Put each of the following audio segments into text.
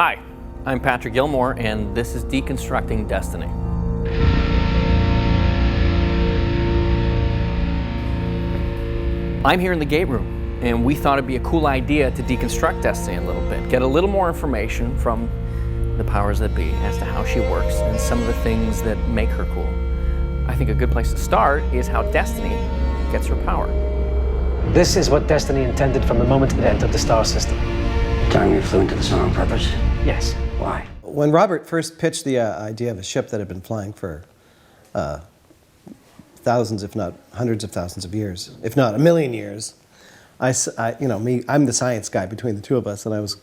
Hi, I'm Patrick Gilmore, and this is Deconstructing Destiny. I'm here in the gate room, and we thought it'd be a cool idea to deconstruct Destiny a little bit, get a little more information from the powers that be as to how she works and some of the things that make her cool. I think a good place to start is how Destiny gets her power. This is what Destiny intended from the moment it entered the star system. Telling me you flew into the sun on purpose? Yes. Why? When Robert first pitched the idea of a ship that had been flying for thousands, if not hundreds of thousands of years, if not a million years, I'm the science guy between the two of us, and I was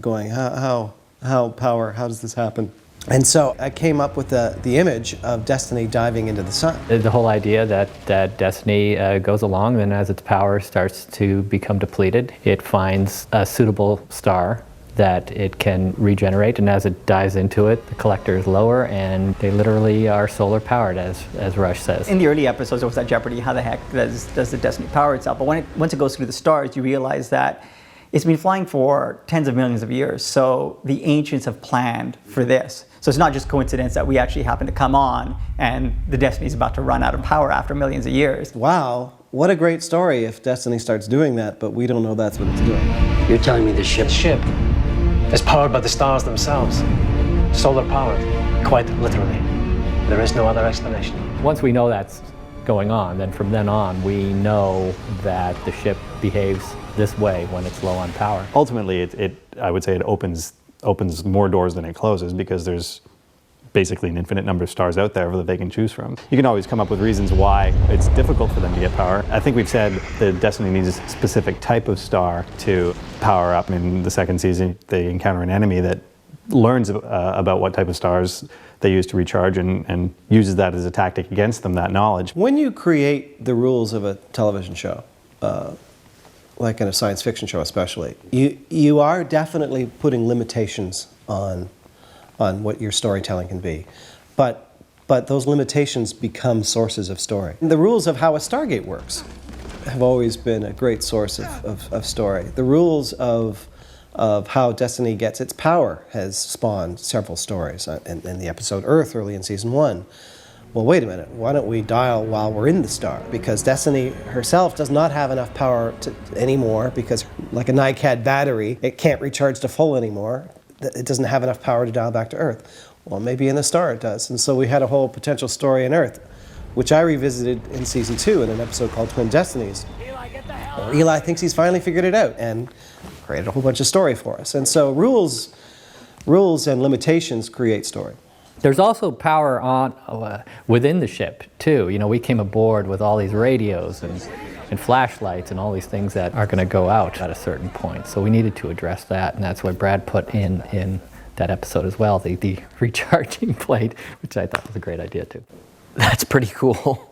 going, how does this happen? And so I came up with the image of Destiny diving into the sun. The whole idea that Destiny goes along, and as its power starts to become depleted, it finds a suitable star that it can regenerate, and as it dives into it, the collector is lower, and they literally are solar powered, as Rush says. In the early episodes, there was that jeopardy, how the heck does the Destiny power itself? But once it goes through the stars, you realize that it's been flying for tens of millions of years, so the ancients have planned for this. So it's not just coincidence that we actually happen to come on and the Destiny is about to run out of power after millions of years. Wow, what a great story if Destiny starts doing that, but we don't know that's what it's doing. You're telling me this ship... The ship is powered by the stars themselves. Solar powered, quite literally. There is no other explanation. Once we know that's going on, then from then on, we know that the ship behaves this way when it's low on power. Ultimately, I would say it opens more doors than it closes, because there's basically an infinite number of stars out there that they can choose from. You can always come up with reasons why it's difficult for them to get power. I think we've said that Destiny needs a specific type of star to power up. In the second season, they encounter an enemy that learns about what type of stars they use to recharge and uses that as a tactic against them, that knowledge. When you create the rules of a television show, like in a science fiction show especially, you are definitely putting limitations on what your storytelling can be. But those limitations become sources of story. The rules of how a Stargate works have always been a great source of story. The rules of how Destiny gets its power has spawned several stories. In the episode Earth, early in season 1, well, wait a minute, why don't we dial while we're in the star? Because Destiny herself does not have enough power anymore, because like a NiCad battery, it can't recharge to full anymore. It doesn't have enough power to dial back to Earth. Well, maybe in the star it does. And so we had a whole potential story in Earth, which I revisited in season 2 in an episode called Twin Destinies. Eli thinks he's finally figured it out and created a whole bunch of story for us. And so rules and limitations create story. There's also power on within the ship too. We came aboard with all these radios and flashlights and all these things that are going to go out at a certain point. So we needed to address that, and that's what Brad put in that episode as well, the recharging plate, which I thought was a great idea too. That's pretty cool.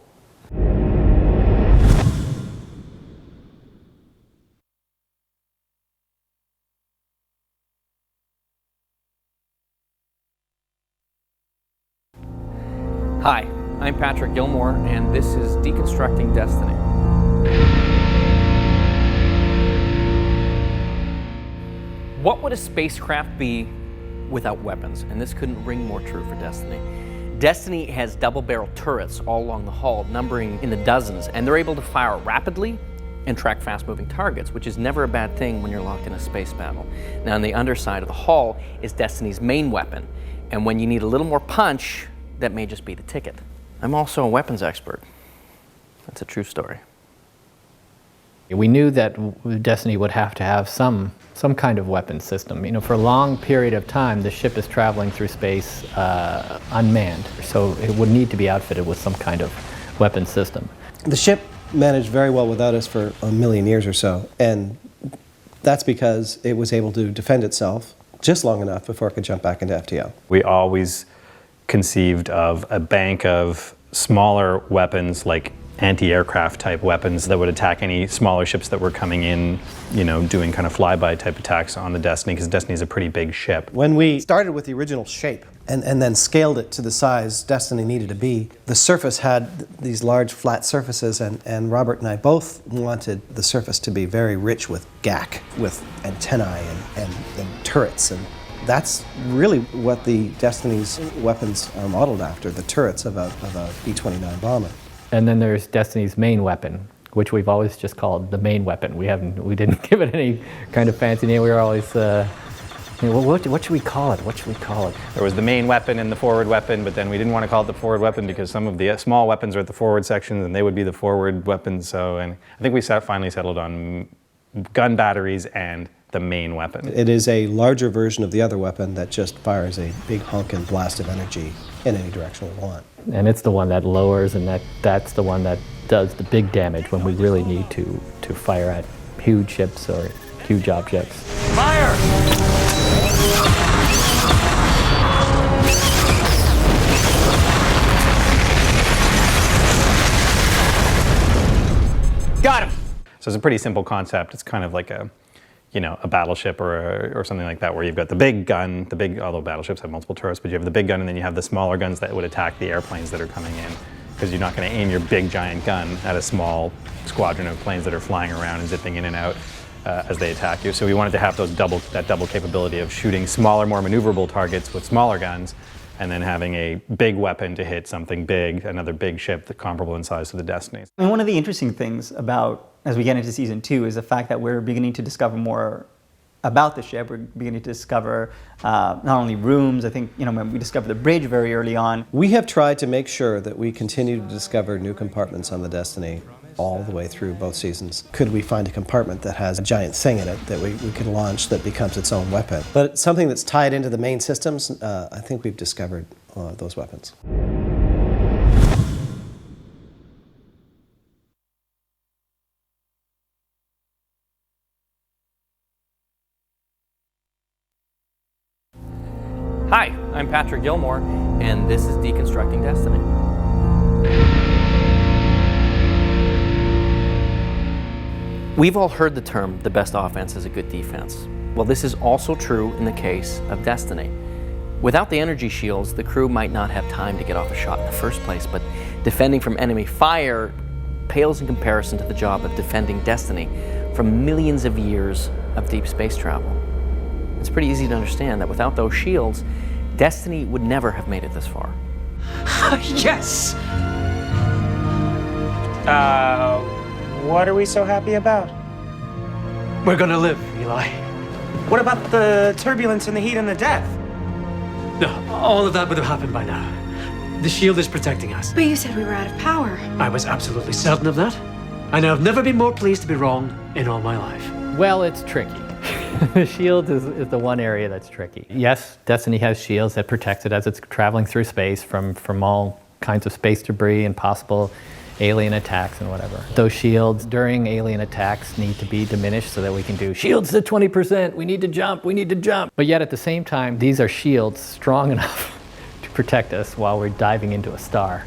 Hi, I'm Patrick Gilmore, and this is Deconstructing Destiny. What would a spacecraft be without weapons? And this couldn't ring more true for Destiny. Destiny has double-barrel turrets all along the hull, numbering in the dozens, and they're able to fire rapidly and track fast-moving targets, which is never a bad thing when you're locked in a space battle. Now, on the underside of the hull is Destiny's main weapon, and when you need a little more punch, that may just be the ticket. I'm also a weapons expert. That's a true story. We knew that Destiny would have to have some kind of weapon system. For a long period of time, the ship is traveling through space unmanned, so it would need to be outfitted with some kind of weapon system. The ship managed very well without us for a million years or so, and that's because it was able to defend itself just long enough before it could jump back into FTL. We always conceived of a bank of smaller weapons, like anti-aircraft type weapons that would attack any smaller ships that were coming in, doing kind of flyby type attacks on the Destiny, because Destiny is a pretty big ship. When we started with the original shape and then scaled it to the size Destiny needed to be, the surface had these large flat surfaces, and Robert and I both wanted the surface to be very rich with GAC, with antennae and turrets and That's really what the Destiny's weapons are modeled after, the turrets of a B-29 bomber. And then there's Destiny's main weapon, which we've always just called the main weapon. We didn't give it any kind of fancy name. We were always, what should we call it? What should we call it? There was the main weapon and the forward weapon, but then we didn't want to call it the forward weapon because some of the small weapons are at the forward sections and they would be the forward weapons. So, and I think we finally settled on gun batteries and the main weapon. It is a larger version of the other weapon that just fires a big honking blast of energy in any direction we want. And it's the one that lowers, and that's the one that does the big damage when we really need to fire at huge ships or huge objects. Fire! Got him! So it's a pretty simple concept. It's kind of like a battleship or something like that, where you've got the big gun, although battleships have multiple turrets, but you have the big gun and then you have the smaller guns that would attack the airplanes that are coming in, because you're not going to aim your big giant gun at a small squadron of planes that are flying around and zipping in and out as they attack you. So we wanted to have that double capability of shooting smaller, more maneuverable targets with smaller guns, and then having a big weapon to hit something big, another big ship that's comparable in size to the Destiny. And one of the interesting things about, as we get into season 2, is the fact that we're beginning to discover more about the ship. We're beginning to discover not only rooms, I think, when we discovered the bridge very early on. We have tried to make sure that we continue to discover new compartments on the Destiny all the way through both seasons. Could we find a compartment that has a giant thing in it that we can launch that becomes its own weapon? But something that's tied into the main systems, I think we've discovered those weapons. Hi, I'm Patrick Gilmore, and this is Deconstructing Destiny. We've all heard the term, the best offense is a good defense. Well, this is also true in the case of Destiny. Without the energy shields, the crew might not have time to get off a shot in the first place, but defending from enemy fire pales in comparison to the job of defending Destiny from millions of years of deep space travel. It's pretty easy to understand that without those shields, Destiny would never have made it this far. Yes! What are we so happy about? We're gonna live, Eli. What about the turbulence and the heat and the death? No, all of that would have happened by now. The shield is protecting us. But you said we were out of power. I was absolutely certain of that. And I've never been more pleased to be wrong in all my life. Well, it's tricky. The shield is the one area that's tricky. Yes, Destiny has shields that protect it as it's traveling through space from all kinds of space debris and possible alien attacks and whatever. Those shields during alien attacks need to be diminished so that we can do shields to 20%, we need to jump. But yet at the same time, these are shields strong enough to protect us while we're diving into a star.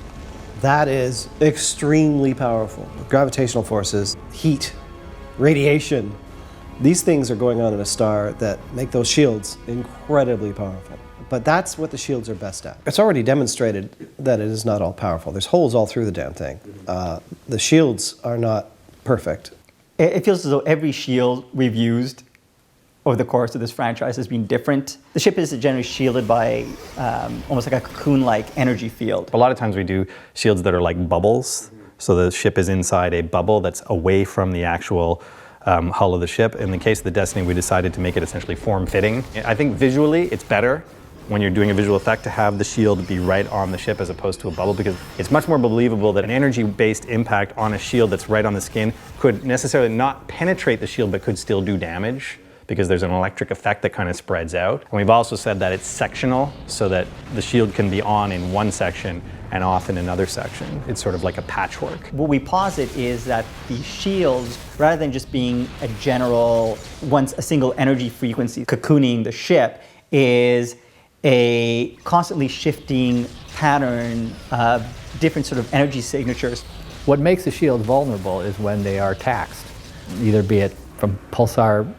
That is extremely powerful. Gravitational forces, heat, radiation, these things are going on in a star that make those shields incredibly powerful. But that's what the shields are best at. It's already demonstrated that it is not all powerful. There's holes all through the damn thing. The shields are not perfect. It feels as though every shield we've used over the course of this franchise has been different. The ship is generally shielded by almost like a cocoon-like energy field. A lot of times we do shields that are like bubbles. So the ship is inside a bubble that's away from the actual hull of the ship. In the case of the Destiny, we decided to make it essentially form-fitting. I think visually it's better when you're doing a visual effect to have the shield be right on the ship as opposed to a bubble, because it's much more believable that an energy-based impact on a shield that's right on the skin could necessarily not penetrate the shield but could still do damage, because there's an electric effect that kind of spreads out. And we've also said that it's sectional, so that the shield can be on in one section and off in another section. It's sort of like a patchwork. What we posit is that the shields, rather than just being a general, a single energy frequency cocooning the ship, is a constantly shifting pattern of different sort of energy signatures. What makes the shield vulnerable is when they are taxed, either be it from pulsar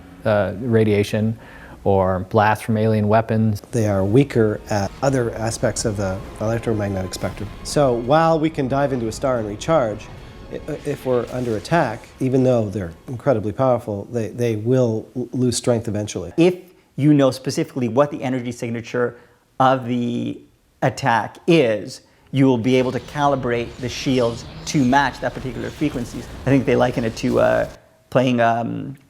radiation or blast from alien weapons. They are weaker at other aspects of the electromagnetic spectrum. So while we can dive into a star and recharge, if we're under attack, even though they're incredibly powerful, they will lose strength eventually. If you know specifically what the energy signature of the attack is, you will be able to calibrate the shields to match that particular frequencies. I think they liken it to playing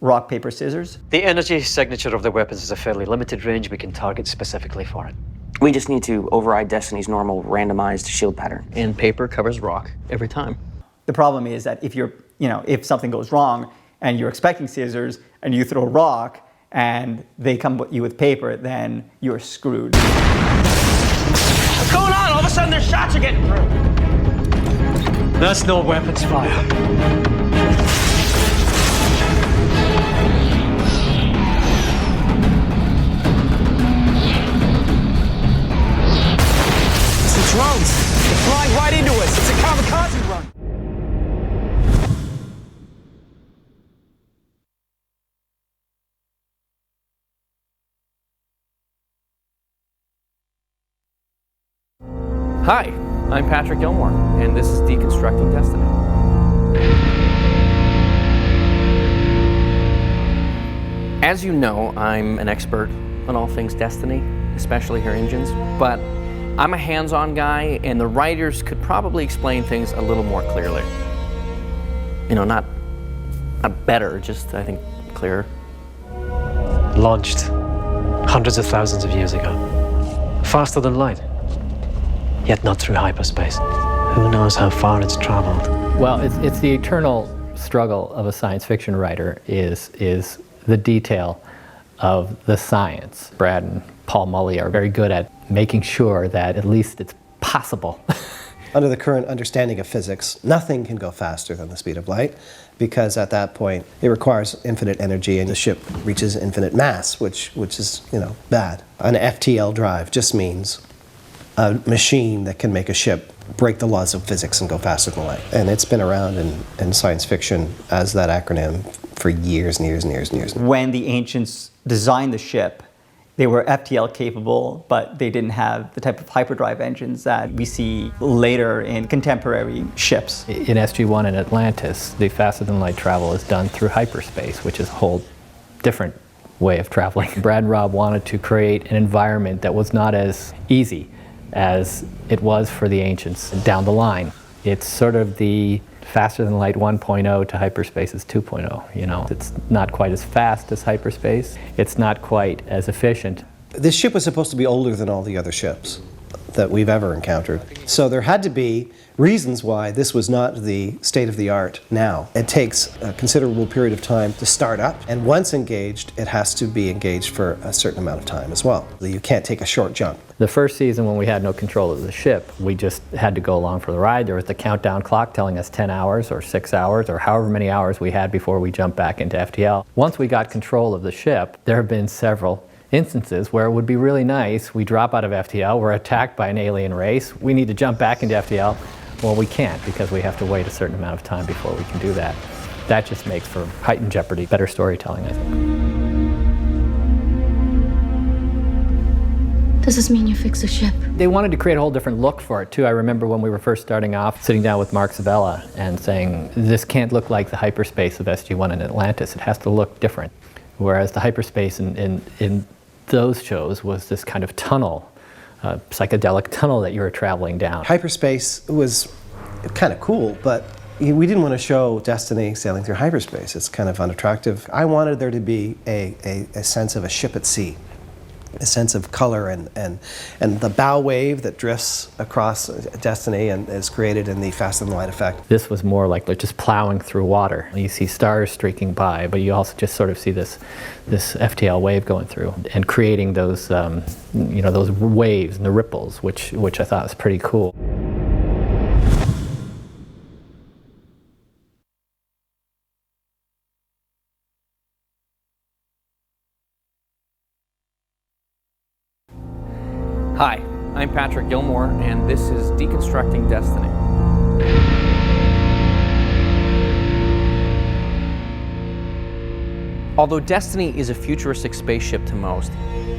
rock, paper, scissors. The energy signature of the weapons is a fairly limited range. We can target specifically for it. We just need to override Destiny's normal randomized shield pattern. And paper covers rock every time. The problem is that if something goes wrong and you're expecting scissors and you throw a rock and they come at you with paper, then you're screwed. What's going on? All of a sudden, their shots are getting through. That's no weapons fire. It's the drones. They're flying right into us. It's a kamikaze run. Hi, I'm Patrick Gilmore, and this is Deconstructing Destiny. As you know, I'm an expert on all things Destiny, especially her engines, but I'm a hands-on guy, and the writers could probably explain things a little more clearly. You know, not better, just, I think, clearer. Launched hundreds of thousands of years ago. Faster than light. Yet not through hyperspace. Who knows how far it's traveled? Well, it's the eternal struggle of a science fiction writer is the detail of the science. Brad and Paul Mully are very good at making sure that at least it's possible. Under the current understanding of physics, nothing can go faster than the speed of light, because at that point it requires infinite energy and the ship reaches infinite mass, which is, bad. An FTL drive just means a machine that can make a ship break the laws of physics and go faster than light. And it's been around in science fiction as that acronym for years and years and years and years. When the ancients designed the ship, they were FTL capable, but they didn't have the type of hyperdrive engines that we see later in contemporary ships. In SG-1 and Atlantis, the faster than light travel is done through hyperspace, which is a whole different way of traveling. Brad and Rob wanted to create an environment that was not as easy as it was for the ancients down the line. It's sort of the faster than light 1.0 to hyperspace is 2.0, It's not quite as fast as hyperspace. It's not quite as efficient. This ship was supposed to be older than all the other ships that we've ever encountered. So there had to be reasons why this was not the state of the art now. It takes a considerable period of time to start up, and once engaged, it has to be engaged for a certain amount of time as well. You can't take a short jump. The first season, when we had no control of the ship, we just had to go along for the ride. There was the countdown clock telling us 10 hours or 6 hours or however many hours we had before we jumped back into FTL. Once we got control of the ship, there have been several instances where it would be really nice. We drop out of FTL, we're attacked by an alien race, we need to jump back into FTL. Well, we can't, because we have to wait a certain amount of time before we can do that. That just makes for heightened jeopardy, better storytelling, I think. Does this mean you fix the ship? They wanted to create a whole different look for it, too. I remember when we were first starting off, sitting down with Mark Sabella and saying, this can't look like the hyperspace of SG-1 and Atlantis. It has to look different. Whereas the hyperspace in those shows was this kind of tunnel, psychedelic tunnel that you were traveling down. Hyperspace was kind of cool, but we didn't want to show Destiny sailing through hyperspace. It's kind of unattractive. I wanted there to be a sense of a ship at sea, a sense of color and the bow wave that drifts across Destiny and is created in the faster than light effect. This was more like just plowing through water. You see stars streaking by, but you also just sort of see this FTL wave going through and creating those those waves and the ripples, which I thought was pretty cool. Hi, I'm Patrick Gilmore, and this is Deconstructing Destiny. Although Destiny is a futuristic spaceship to most,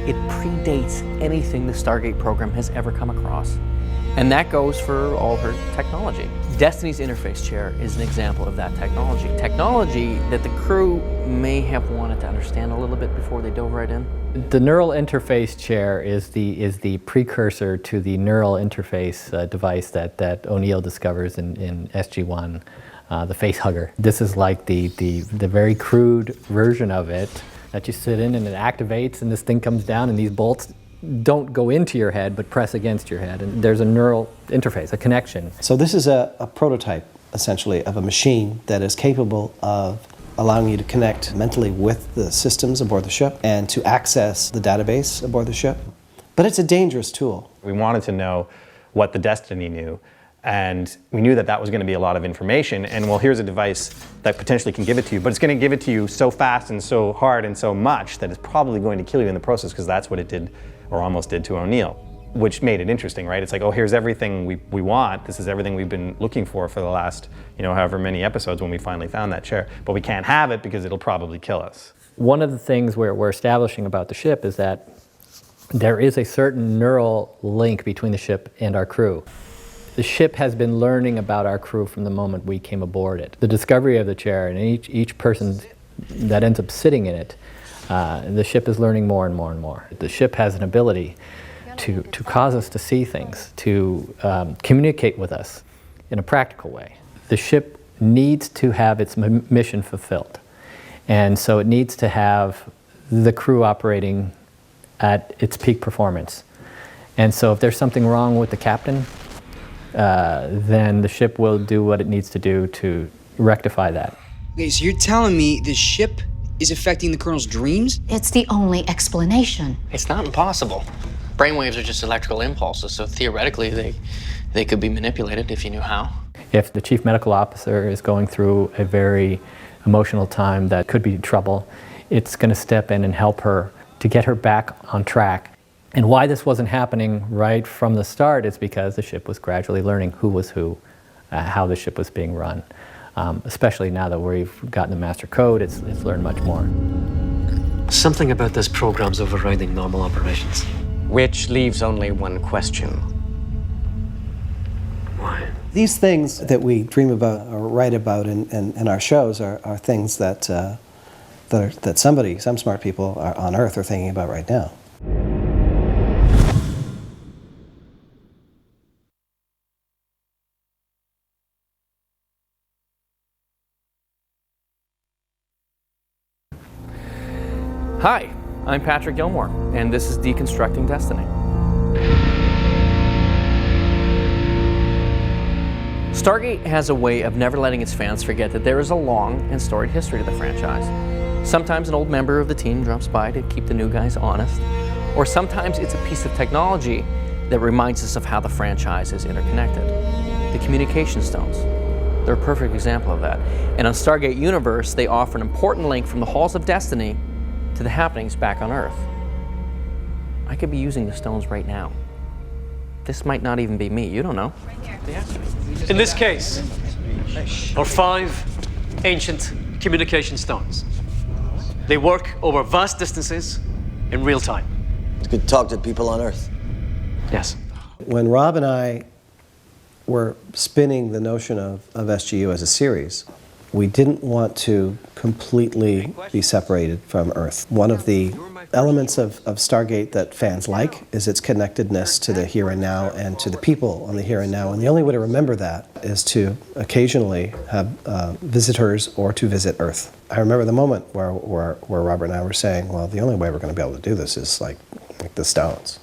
it predates anything the Stargate program has ever come across. And that goes for all her technology. Destiny's interface chair is an example of that technology. Technology that the crew may have wanted to understand a little bit before they dove right in. The neural interface chair is the precursor to the neural interface device that O'Neill discovers in SG-1, the face hugger. This is like the very crude version of it that you sit in and it activates and this thing comes down and these bolts don't go into your head but press against your head, and there's a neural interface, a connection. So this is a prototype, essentially, of a machine that is capable of allowing you to connect mentally with the systems aboard the ship and to access the database aboard the ship. But it's a dangerous tool. We wanted to know what the Destiny knew, and we knew that that was going to be a lot of information, and well, here's a device that potentially can give it to you, but it's going to give it to you so fast and so hard and so much that it's probably going to kill you in the process, because that's what it did, or almost did, to O'Neill, which made it interesting, right? It's like, oh, here's everything we want. This is everything we've been looking for the last, however many episodes when we finally found that chair. But we can't have it because it'll probably kill us. One of the things we're establishing about the ship is that there is a certain neural link between the ship and our crew. The ship has been learning about our crew from the moment we came aboard it. The discovery of the chair and each person that ends up sitting in it, the ship is learning more and more and more. The ship has an ability to cause us to see things, to communicate with us in a practical way. The ship needs to have its mission fulfilled. And so it needs to have the crew operating at its peak performance. And so if there's something wrong with the captain, then the ship will do what it needs to do to rectify that. Okay, so you're telling me the ship is affecting the Colonel's dreams? It's the only explanation. It's not impossible. Brainwaves are just electrical impulses, so theoretically they could be manipulated if you knew how. If the chief medical officer is going through a very emotional time that could be trouble, it's going to step in and help her to get her back on track. And why this wasn't happening right from the start is because the ship was gradually learning who was who, how the ship was being run. Especially now that we've gotten the master code, it's learned much more. Something about this program's overriding normal operations. Which leaves only one question. Why? These things that we dream about or write about in our shows are things that some smart people on Earth are thinking about right now. Hi, I'm Patrick Gilmore, and this is Deconstructing Destiny. Stargate has a way of never letting its fans forget that there is a long and storied history to the franchise. Sometimes an old member of the team drops by to keep the new guys honest, or sometimes it's a piece of technology that reminds us of how the franchise is interconnected. The communication stones. They're a perfect example of that. And on Stargate Universe, they offer an important link from the halls of Destiny to the happenings back on Earth. I could be using the stones right now. This might not even be me, you don't know. In this case, are 5 ancient communication stones. They work over vast distances in real time. You could talk to people on Earth. Yes. When Rob and I were spinning the notion of SGU as a series, we didn't want to completely be separated from Earth. One of the elements of Stargate that fans like is its connectedness to the here and now and to the people on the here and now. And the only way to remember that is to occasionally have visitors or to visit Earth. I remember the moment where Robert and I were saying, well, the only way we're going to be able to do this is like the stones.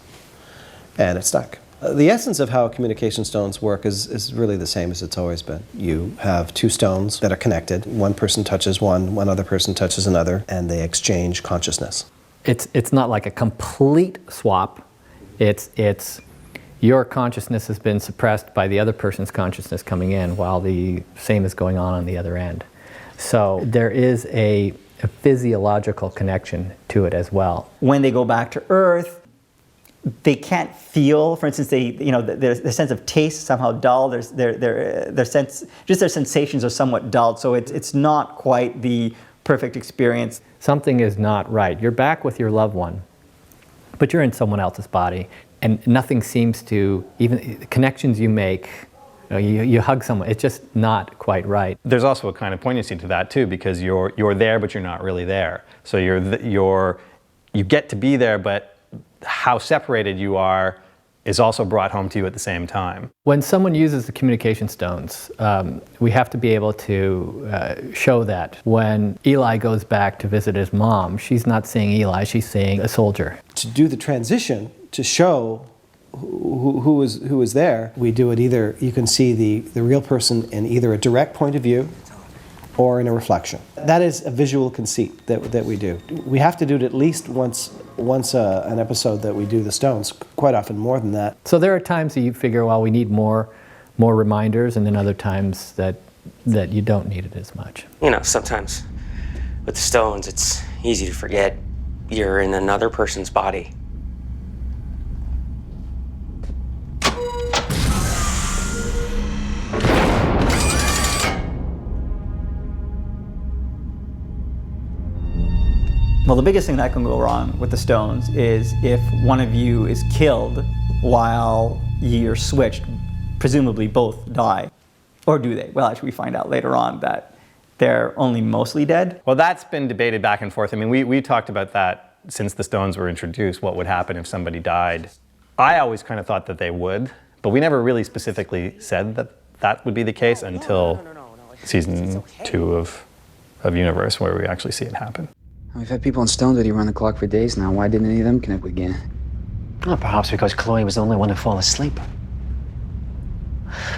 And it stuck. The essence of how communication stones work is really the same as it's always been. You have 2 stones that are connected. One person touches one other person touches another, and they exchange consciousness. It's not like a complete swap. It's your consciousness has been suppressed by the other person's consciousness coming in while the same is going on the other end. So there is a physiological connection to it as well. When they go back to Earth, they can't feel, for instance, their sense of taste somehow dull. Their sensations are somewhat dulled. So it's not quite the perfect experience. Something is not right. You're back with your loved one, but you're in someone else's body. and nothing seems to, even the connections you make, you hug someone, it's just not quite right. There's also a kind of poignancy to that too, because you're there, but you're not really there. So you get to be there, but how separated you are is also brought home to you at the same time. When someone uses the communication stones, we have to be able to show that. When Eli goes back to visit his mom, she's not seeing Eli, she's seeing a soldier. To do the transition, to show who is there, we do it either, you can see the real person in either a direct point of view or in a reflection. That is a visual conceit that we do. We have to do it at least once an episode that we do the stones, quite often more than that. So there are times that you figure, well, we need more reminders, and then other times that you don't need it as much. You know, sometimes with the stones, it's easy to forget you're in another person's body. Well, the biggest thing that can go wrong with the stones is if one of you is killed while you're switched, presumably both die. Or do they? Well, actually, we find out later on that they're only mostly dead. Well, that's been debated back and forth. I mean, we talked about that since the stones were introduced, what would happen if somebody died. I always kind of thought that they would, but we never really specifically said that that would be the case until season 2 of Universe, where we actually see it happen. We've had people on Stone Duty run the clock for days now. Why didn't any of them connect with Gain? Well, perhaps because Chloe was the only one to fall asleep.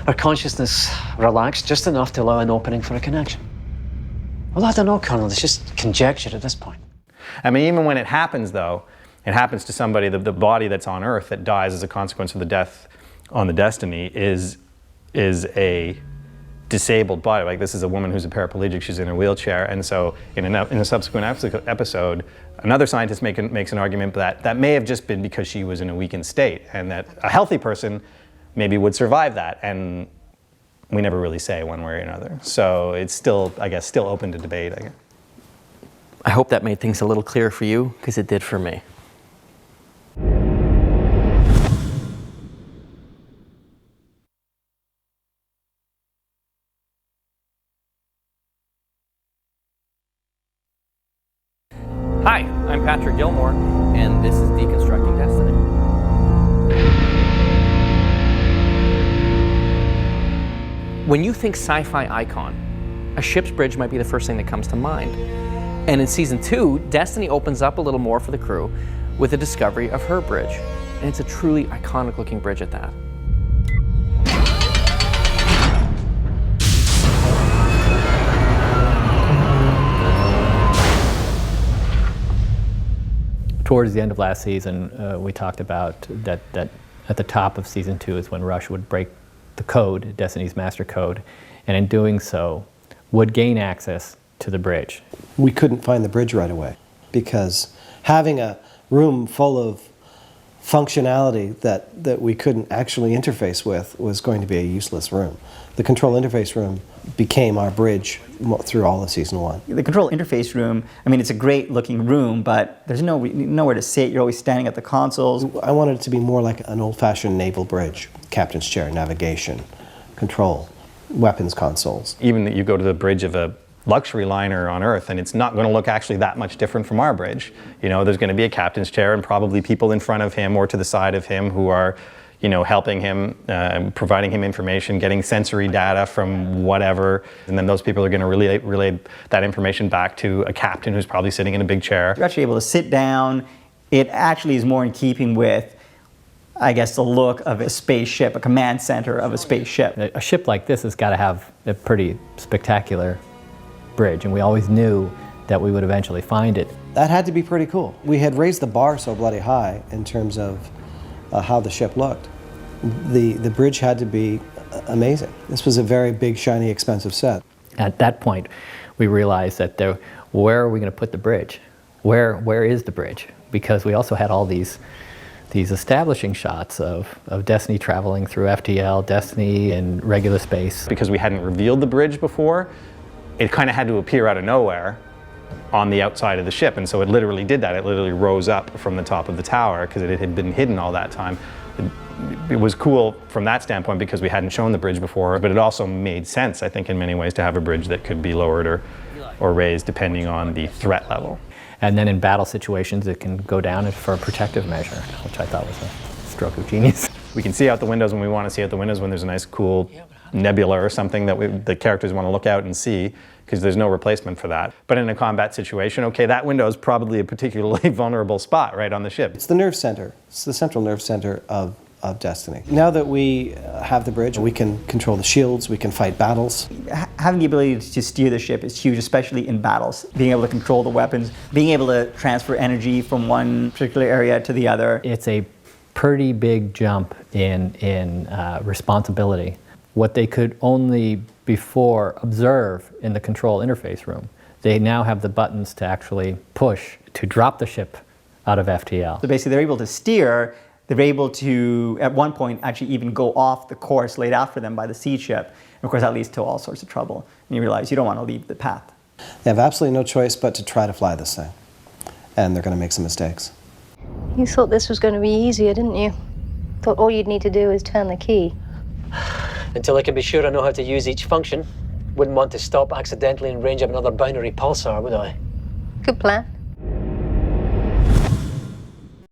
Her consciousness relaxed just enough to allow an opening for a connection. Well, I don't know, Colonel. It's just conjecture at this point. I mean, even when it happens, though, it happens to somebody, the body that's on Earth that dies as a consequence of the death on the Destiny is a disabled body. Like, this is a woman who's a paraplegic, she's in a wheelchair, and so in a subsequent episode, another scientist makes an argument that may have just been because she was in a weakened state, and that a healthy person maybe would survive that, and we never really say one way or another. So it's still, I guess, still open to debate, I guess. I hope that made things a little clearer for you, because it did for me. Hi, I'm Patrick Gilmore, and this is Deconstructing Destiny. When you think sci-fi icon, a ship's bridge might be the first thing that comes to mind. And in season 2, Destiny opens up a little more for the crew with the discovery of her bridge. And it's a truly iconic looking bridge at that. Towards the end of last season, we talked about that at the top of season 2 is when Rush would break the code, Destiny's master code, and in doing so, would gain access to the bridge. We couldn't find the bridge right away because having a room full of functionality that we couldn't actually interface with was going to be a useless room. The control interface room became our bridge through all of season 1. The control interface room, I mean, it's a great looking room, but there's nowhere to sit. You're always standing at the consoles. I wanted it to be more like an old-fashioned naval bridge. Captain's chair, navigation, control, weapons consoles. Even that you go to the bridge of a luxury liner on Earth, and it's not going to look actually that much different from our bridge. You know, there's going to be a captain's chair and probably people in front of him or to the side of him who are, you know, helping him, providing him information, getting sensory data from whatever, and then those people are going to relay that information back to a captain who's probably sitting in a big chair. You're actually able to sit down. It actually is more in keeping with, I guess, the look of a spaceship, a command center of a spaceship. A ship like this has got to have a pretty spectacular bridge, and we always knew that we would eventually find it. That had to be pretty cool. We had raised the bar so bloody high in terms of how the ship looked. The bridge had to be amazing. This was a very big, shiny, expensive set. At that point, we realized that where are we going to put the bridge? Where is the bridge? Because we also had all these establishing shots of Destiny traveling through FTL, Destiny, and regular space. Because we hadn't revealed the bridge before, it kind of had to appear out of nowhere, on the outside of the ship. And so it literally did that. It literally rose up from the top of the tower because it had been hidden all that time. It was cool from that standpoint because we hadn't shown the bridge before, but it also made sense, I think, in many ways to have a bridge that could be lowered or raised depending on the threat level. And then in battle situations, it can go down for a protective measure, which I thought was a stroke of genius. We can see out the windows when we want to see out the windows, when there's a nice cool nebula or something that the characters want to look out and see, because there's no replacement for that. But in a combat situation, okay, that window is probably a particularly vulnerable spot right on the ship. It's the nerve center. It's the central nerve center of Destiny. Now that we have the bridge, we can control the shields, we can fight battles. Having the ability to steer the ship is huge, especially in battles. Being able to control the weapons, being able to transfer energy from one particular area to the other. It's a pretty big jump in responsibility. What they could only before observe in the control interface room, they now have the buttons to actually push to drop the ship out of FTL. So basically they're able to steer, they're able to, at one point, actually even go off the course laid out for them by the seed ship. And of course that leads to all sorts of trouble. And you realize you don't want to leave the path. They have absolutely no choice but to try to fly this thing. And they're going to make some mistakes. You thought this was going to be easier, didn't you? Thought all you'd need to do is turn the key. Until I can be sure I know how to use each function. Wouldn't want to stop accidentally in range of another binary pulsar, would I? Good plan.